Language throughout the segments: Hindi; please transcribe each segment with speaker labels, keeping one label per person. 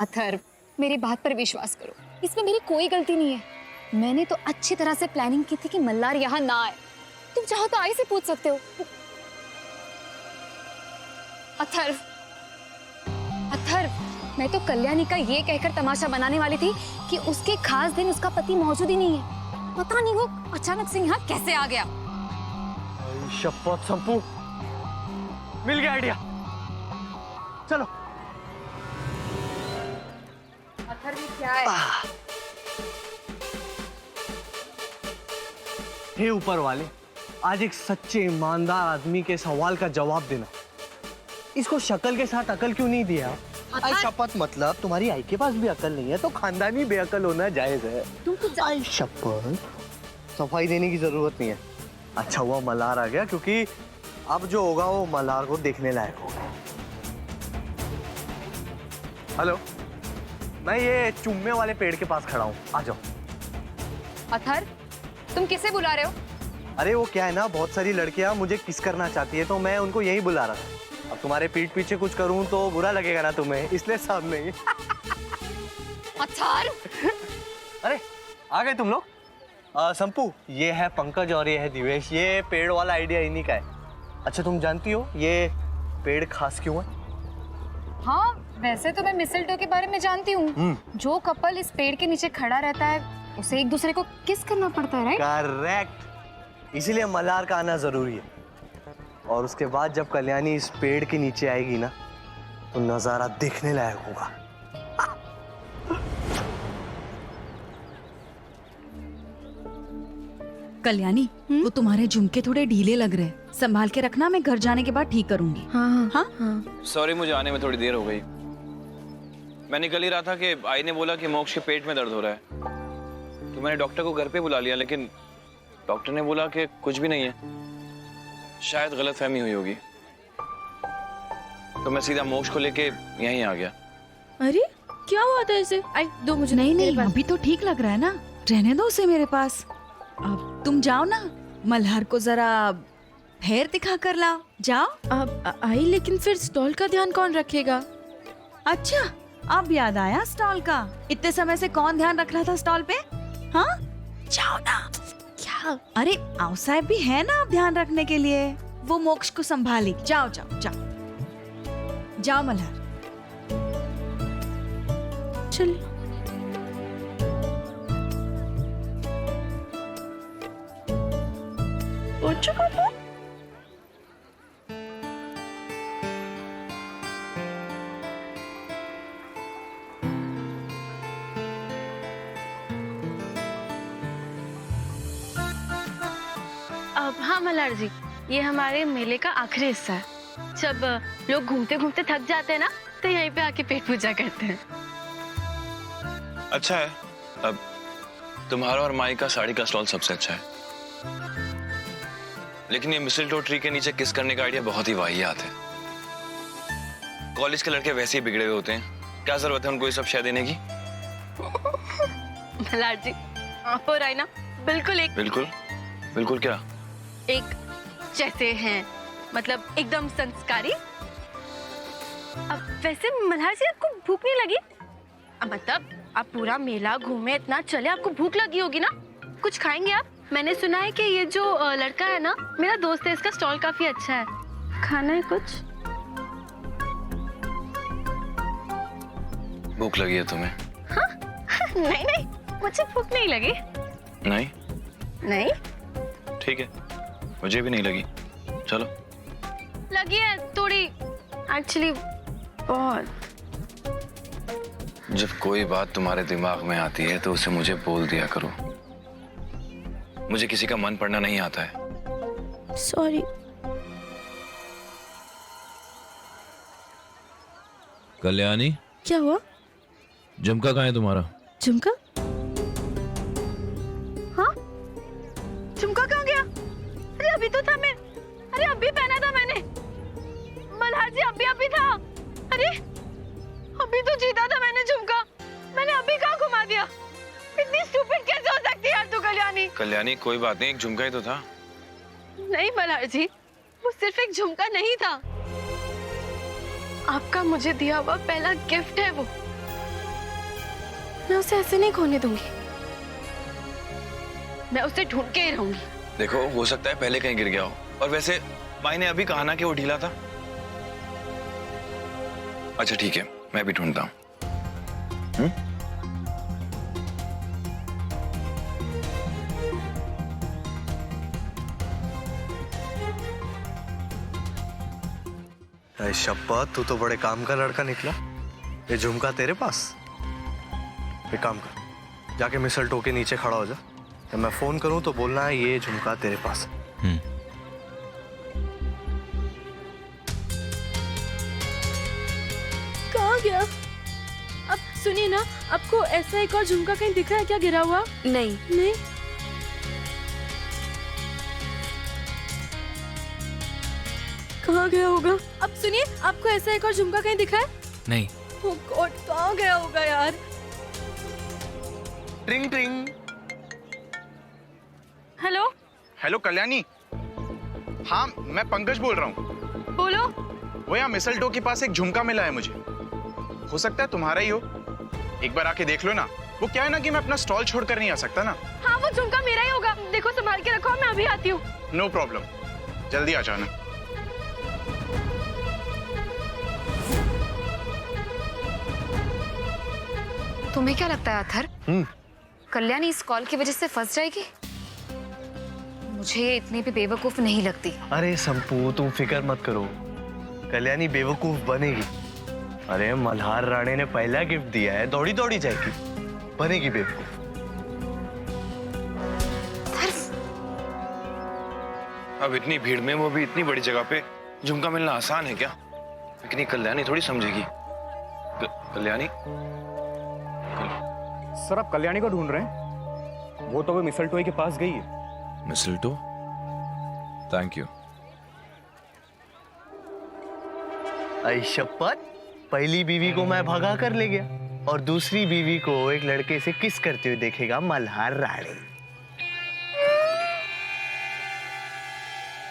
Speaker 1: अथर्व, मेरी बात पर विश्वास करो, इसमें मेरी कोई गलती नहीं है। मैंने तो अच्छी तरह से प्लानिंग की थी कि मल्हार यहाँ ना आए। तुम चाहो तो आई से पूछ सकते हो। अथर्व, अथर्व, मैं तो कल्याणी का ये कहकर तमाशा बनाने वाली थी कि उसके खास दिन उसका पति मौजूद ही नहीं है। पता नहीं वो अचानक से यहाँ कैसे आ गया।
Speaker 2: शपथ संपू, मिल गया आइडिया। चलो।
Speaker 1: अथर्व, ये क्या है?
Speaker 2: हे ऊपर वाले, आज एक सच्चे ईमानदार आदमी के सवाल का जवाब देना। इसको शक्ल के साथ अकल क्यों नहीं दिया? आई शपथ, मतलब तुम्हारी आई के पास भी अकल नहीं है तो खानदानी बेअकल होना जायज है।
Speaker 1: तुम तो
Speaker 2: आई शपथ, सफाई देने की जरूरत नहीं है। अच्छा हुआ मल्हार आ गया, क्योंकि अब जो होगा वो मल्हार को देखने लायक होगा। हेलो, मैं ये चुम्मे वाले पेड़ के पास खड़ा हूँ, आ जाओ।
Speaker 1: अथर्व, तुम किसे बुला रहे हो?
Speaker 2: अरे वो क्या है ना, बहुत सारी लड़कियां मुझे किस करना चाहती है तो मैं उनको यही बुला रहा था। अब तुम्हारे पीठ पीछे कुछ करूं तो बुरा लगेगा ना तुम्हें, इसलिए सामने ही।
Speaker 1: अथर्व!
Speaker 2: अरे आ गए तुम लोग। संपू, ये है पंकज और ये है दिवेश। ये पेड़ वाला आइडिया इन्हीं का है। अच्छा, तुम जानती हो ये पेड़ खास क्यों है?
Speaker 1: हाँ, वैसे तो मैं मिसलटो के बारे में जानती हूँ। जो कपल इस पेड़ के नीचे खड़ा रहता है उसे एक दूसरे को किस करना पड़ता है, राइट?
Speaker 2: करेक्ट, इसीलिए मल्हार का आना जरूरी है। और उसके बाद जब कल्याणी इस पेड़ के नीचे आएगी ना तो नजारा देखने लायक होगा।
Speaker 3: कल्याणी, वो तुम्हारे झुमके थोड़े ढीले लग रहे हैं, संभाल के रखना, मैं घर जाने के बाद ठीक करूंगी।
Speaker 1: हाँ
Speaker 3: हाँ
Speaker 1: हाँ।
Speaker 4: सॉरी, मुझे आने में थोड़ी देर हो गई। मैं निकल ही रहा था कि आई ने बोला कि मोक्ष के पेट में दर्द हो रहा है, तो मैंने डॉक्टर को घर पे बुला लिया, लेकिन डॉक्टर ने बोला कि कुछ भी नहीं है, शायद गलतफहमी हुई होगी। तो मैं सीधा मोक्ष को लेके यहीं आ गया।
Speaker 5: अरे क्या हुआ था इसे? आई दो मुझे।
Speaker 3: नहीं, अभी तो ठीक लग रहा है ना, रहने दो उसे मेरे पास। अब तुम जाओ ना, मल्हार को जरा हेयर दिखा कर लाओ, जाओ।
Speaker 5: अब आई, लेकिन फिर स्टॉल का ध्यान कौन रखेगा?
Speaker 3: अच्छा, अब याद आया स्टॉल का। इतने समय से कौन ध्यान रख रहा था स्टॉल पे? हाँ, जाओ ना।
Speaker 5: क्या?
Speaker 3: अरे आओ साहब भी है ना अब ध्यान रखने के लिए, वो मोक्ष को संभाली। जाओ जाओ जाओ जाओ मल्हार,
Speaker 5: चल। अब हाँ मल्हार जी, ये हमारे मेले का आखिरी हिस्सा है। जब लोग घूमते घूमते थक जाते हैं ना तो यहीं पे आके पेट पूजा करते हैं।
Speaker 4: अच्छा है, अब तुम्हारा और माई का साड़ी का स्टॉल सबसे अच्छा है, लेकिन ये मिसलटो ट्री के नीचे किस करने का आइडिया बहुत ही वाहियात है। कॉलेज के लड़के वैसे ही बिगड़े हुए होते हैं, क्या जरूरत है उनको ये सब शय देने की?
Speaker 5: मल्हार जी, आप और आई ना बिल्कुल एक
Speaker 4: बिल्कुल क्या?
Speaker 5: एक जैसे हैं, मतलब एकदम संस्कारी। अब वैसे मल्हार जी, आपको भूख नहीं लगी? मतलब आप पूरा मेला घूमे, इतना चले, आपको भूख लगी होगी ना? कुछ खाएंगे आप? मैंने सुना है कि ये जो लड़का है ना, मेरा दोस्त है, इसका स्टॉल काफी अच्छा है। खाना है कुछ?
Speaker 4: भूख लगी है तुम्हें?
Speaker 5: हाँ? नहीं नहीं, मुझे भूख नहीं लगी।
Speaker 4: नहीं?
Speaker 5: नहीं
Speaker 4: ठीक है, मुझे भी नहीं लगी। चलो।
Speaker 5: लगी है थोड़ी, एक्चुअली बहुत।
Speaker 4: जब कोई बात तुम्हारे दिमाग में आती है तो उसे मुझे बोल दिया करो, मुझे किसी का मन पढ़ना नहीं आता है।
Speaker 5: सॉरी।
Speaker 6: कल्याणी,
Speaker 5: क्या हुआ?
Speaker 6: झुमका कहाँ है तुम्हारा?
Speaker 5: झुमका? हाँ, झुमका कहाँ गया? अरे अभी तो था, मैं अरे अभी पहना था मैंने। मल्हार जी, अभी था। अरे अभी तो जीता था मैंने झुमका, मैंने अभी कहाँ घुमा दिया? इतनी स्टूपिड कैसे हो सकती है यार तू कल्याणी?
Speaker 4: कल्याणी कोई बात नहीं, एक झुमका ही तो था।
Speaker 5: नहीं मल्हार जी, वो सिर्फ एक झुमका नहीं था, आपका मुझे दिया हुआ पहला गिफ्ट है वो। मैं उसे ऐसे नहीं खोने दूंगी। मैं उसे ढूंढ के ही रहूंगी।
Speaker 4: देखो, हो सकता है पहले कहीं गिर गया हो। और वैसे माई ने अभी कहा ना कि वो ढीला था। अच्छा ठीक है, मैं भी ढूंढता हूँ।
Speaker 2: अरे शपथ, तू तो बड़े काम का लड़का निकला। ये झुमका तेरे पास? एक काम कर, जाके मिसलटो के नीचे खड़ा हो जा। जब मैं फोन करूं तो बोलना है ये झुमका तेरे पास है।
Speaker 5: कहाँ गया? अब सुनिए ना, आपको ऐसा एक और झुमका कहीं दिख रहा है क्या गिरा हुआ?
Speaker 1: नहीं।
Speaker 5: नहीं। कहाँ गया होगा? अब सुनिए, आपको ऐसा एक और झुमका कहीं दिखा है?
Speaker 6: नहीं।
Speaker 5: ओह गॉड, कहाँ गया होगा यार?
Speaker 2: ट्रिंग ट्रिंग।
Speaker 5: हेलो।
Speaker 7: हेलो कल्याणी। हाँ, मैं पंकज बोल रहा हूँ।
Speaker 5: बोलो।
Speaker 7: वो यहाँ मिसलटो के पास एक झुमका मिला है मुझे। हो सकता है तुम्हारा ही हो। एक बार आके देख लो ना। वो क्या है ना कि मैं अपना स्टॉल छोड़कर नहीं आ सकता ना।
Speaker 5: हाँ, वो झुमका मेरा ही होगा। देखो, संभाल के रखो, मैं अभी आती हूँ।
Speaker 7: नो प्रॉब्लम, जल्दी आ जाना।
Speaker 1: तुम्हें क्या लगता है अथर, कल्याणी इस कॉल की वजह से फंस जाएगी? मुझे इतनी भी बेवकूफ नहीं लगती।
Speaker 2: अरे संपू, तुम फिक्र मत करो, कल्याणी बेवकूफ बनेगी। अरे मल्हार राणे ने पहला गिफ्ट दिया है, दौड़ी दौड़ी जाएगी, बनेगी बेवकूफ।
Speaker 4: अब इतनी भीड़ में, वो भी इतनी बड़ी जगह पे, झुमका मिलना आसान है क्या? लेकिन ये कल्याणी थोड़ी समझेगी। कल्याणी?
Speaker 8: सर, आप कल्याणी को ढूंढ रहे हैं? वो तो मिसलटोई के पास गई है।
Speaker 6: मिसलटो? Thank you.
Speaker 2: आई शपथ, पहली बीवी को मैं भगा कर ले गया और दूसरी बीवी को एक लड़के से किस करते हुए देखेगा मल्हार राणे।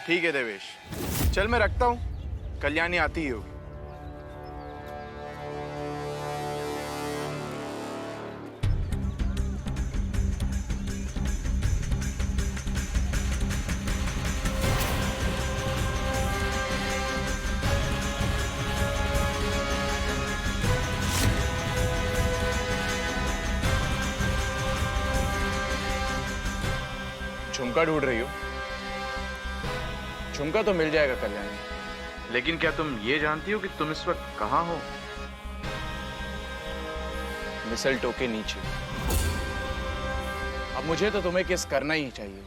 Speaker 7: ठीक है देवेश, चल मैं रखता हूँ, कल्याणी आती ही होगी। झुमका ढूंढ रही हो? झुमका तो मिल जाएगा कल्याणी, लेकिन क्या तुम ये जानती हो कि तुम इस वक्त कहाँ हो? मिसलटो के नीचे। अब मुझे तो तुम्हें किस करना ही चाहिए।